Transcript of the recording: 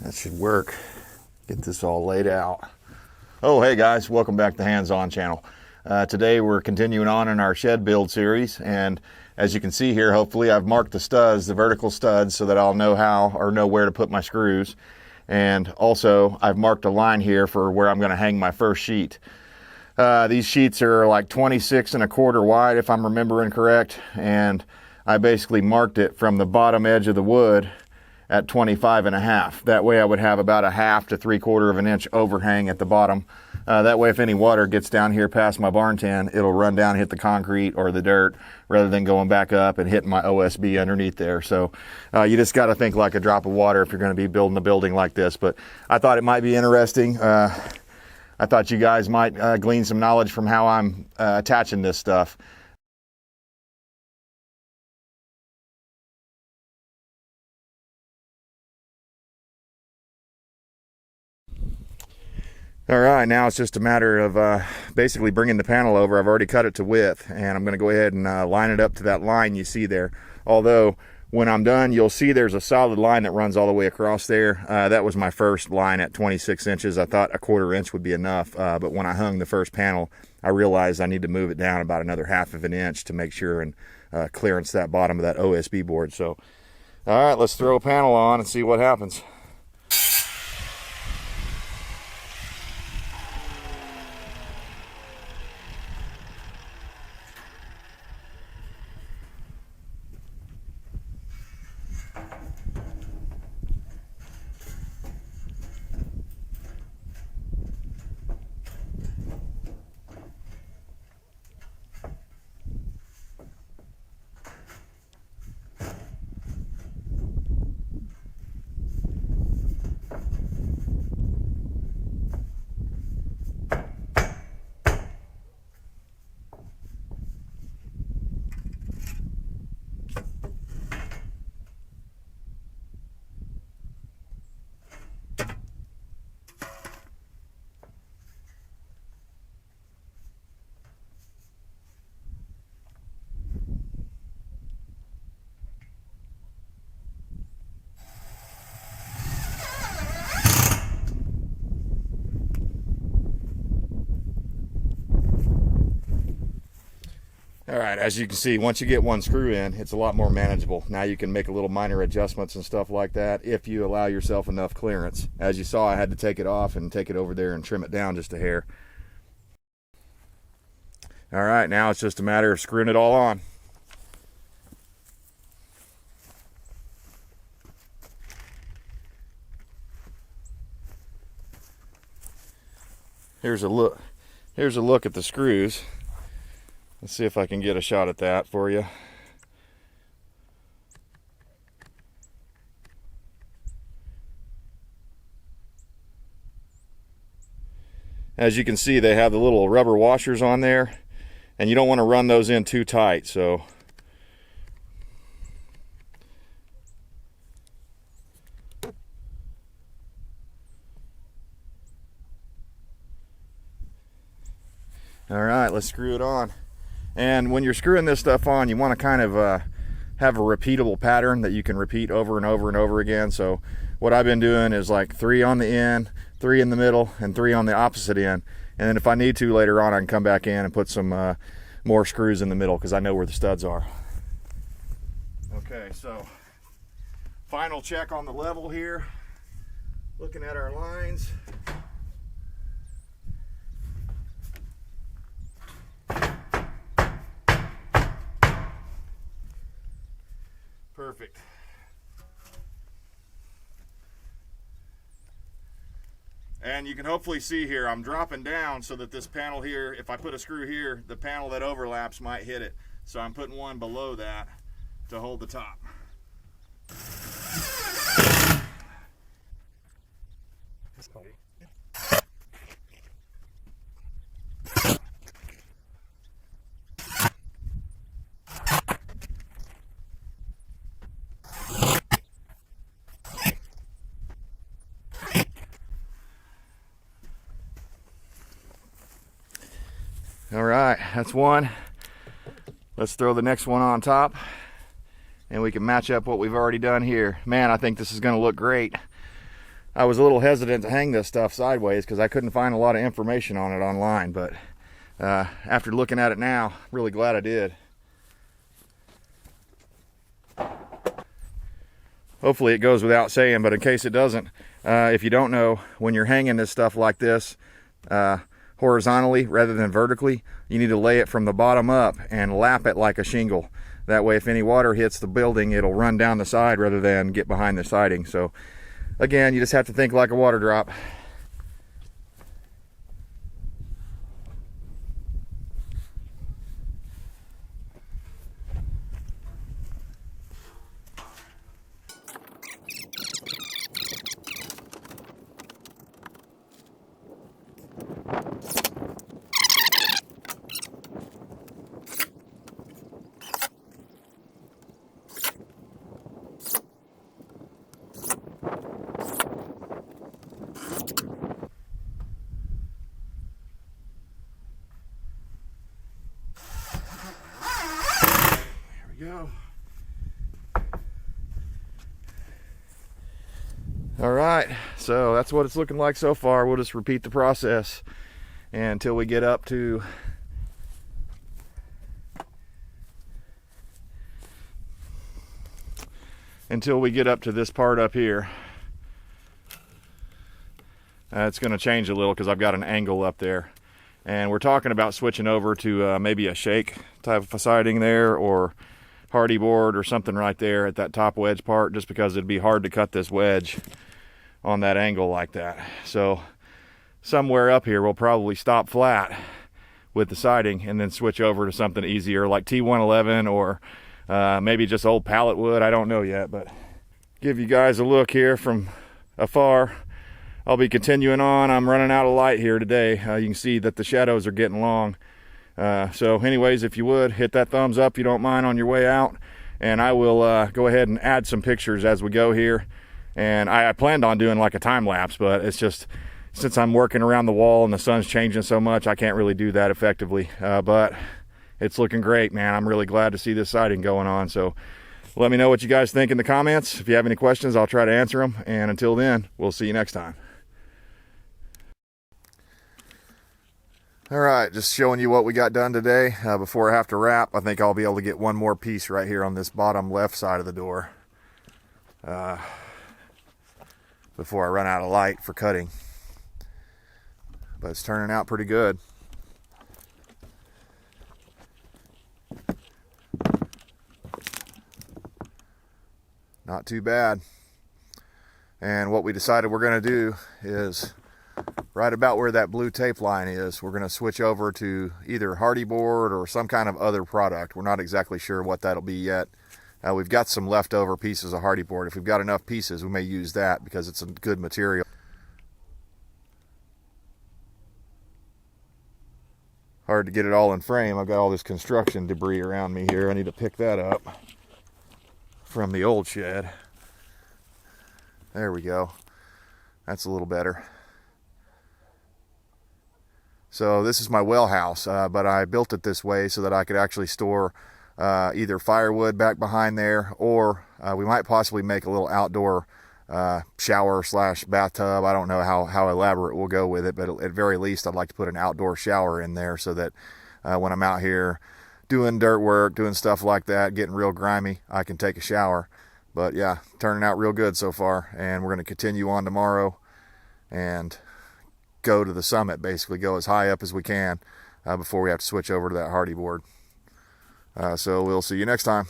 That should work. Get this all laid out. Oh, hey guys, welcome back to the Hands On channel. Today we're continuing on in our shed build series, and as you can see here, hopefully I've marked the studs, the vertical studs, so that I'll know how or know where to put my screws. And also I've marked a line here for where I'm going to hang my first sheet. These sheets are like 26 1/4 wide if I'm remembering correct, and I basically marked it from the bottom edge of the wood at 25 1/2. That way I would have about 1/2 to 3/4 of an inch overhang at the bottom. That way if any water gets down here past my barn tin, it'll run down and hit the concrete or the dirt rather than going back up and hitting my OSB underneath there. So you just got to think like a drop of water if you're going to be building a building like this. But I thought it might be interesting. I thought you guys might glean some knowledge from how I'm attaching this stuff. All right, now it's just a matter of basically bringing the panel over. I've already cut it to width, and I'm going to go ahead and line it up to that line you see there. Although, when I'm done, you'll see there's a solid line that runs all the way across there. That was my first line at 26 inches. I thought 1/4 inch would be enough, but when I hung the first panel, I realized I need to move it down about another 1/2 of an inch to make sure and clearance that bottom of that OSB board. So, all right, let's throw a panel on and see what happens. All right, as you can see, once you get one screw in, it's a lot more manageable. Now you can make a little minor adjustments and stuff like that if you allow yourself enough clearance. As you saw, I had to take it off and take it over there and trim it down just a hair. All right, now it's just a matter of screwing it all on. Here's a look at the screws. Let's see if I can get a shot at that for you. As you can see, they have the little rubber washers on there, and you don't want to run those in too tight. So all right, let's screw it on. And when you're screwing this stuff on, you want to kind of have a repeatable pattern that you can repeat over and over and over again. So what I've been doing is like 3 on the end, 3 in the middle, and 3 on the opposite end. And then if I need to later on, I can come back in and put some more screws in the middle because I know where the studs are. Okay, so final check on the level here. Looking at our lines. Perfect. And you can hopefully see here, I'm dropping down so that this panel here, if I put a screw here, the panel that overlaps might hit it. So I'm putting one below that to hold the top. All right, that's one. Let's throw the next one on top and we can match up what we've already done here. Man, I think this is gonna look great. I was a little hesitant to hang this stuff sideways because I couldn't find a lot of information on it online, but after looking at it now, really glad I did. Hopefully it goes without saying, but in case it doesn't, if you don't know, when you're hanging this stuff like this horizontally rather than vertically, you need to lay it from the bottom up and lap it like a shingle. That way if any water hits the building, it'll run down the side rather than get behind the siding. So again, you just have to think like a water drop. Go. All right, so that's what it's looking like so far. We'll just repeat the process until we get up to this part up here. It's going to change a little because I've got an angle up there, and we're talking about switching over to maybe a shake type of siding there, or hardy board or something right there at that top wedge part, just because it'd be hard to cut this wedge on that angle like that. So somewhere up here we'll probably stop flat with the siding and then switch over to something easier like T111 or maybe just old pallet wood. I don't know yet, but give you guys a look here from afar. I'll be continuing on. I'm running out of light here today. You can see that the shadows are getting long. So anyways, if you would, hit that thumbs up if you don't mind on your way out, and I will go ahead and add some pictures as we go here. And I planned on doing like a time lapse, but it's just, since I'm working around the wall and the sun's changing so much, I can't really do that effectively. But it's looking great, man. I'm really glad to see this siding going on. So let me know what you guys think in the comments. If you have any questions, I'll try to answer them. And until then, we'll see you next time. All right, just showing you what we got done today. Before I have to wrap, I think I'll be able to get one more piece right here on this bottom left side of the door before I run out of light for cutting. But it's turning out pretty good. Not too bad. And what we decided we're going to do is, right about where that blue tape line is, we're going to switch over to either hardy board or some kind of other product. We're not exactly sure what that'll be yet. We've got some leftover pieces of hardy board. If we've got enough pieces, we may use that because it's a good material. Hard to get it all in frame. I've got all this construction debris around me here. I need to pick that up from the old shed. There we go. That's a little better. So this is my well house, but I built it this way so that I could actually store either firewood back behind there, or we might possibly make a little outdoor shower slash bathtub. I don't know how elaborate we'll go with it, but at very least I'd like to put an outdoor shower in there so that when I'm out here doing dirt work, doing stuff like that, getting real grimy, I can take a shower. But yeah, turning out real good so far, and we're going to continue on tomorrow and go to the summit, basically go as high up as we can before we have to switch over to that hardy board. So we'll see you next time.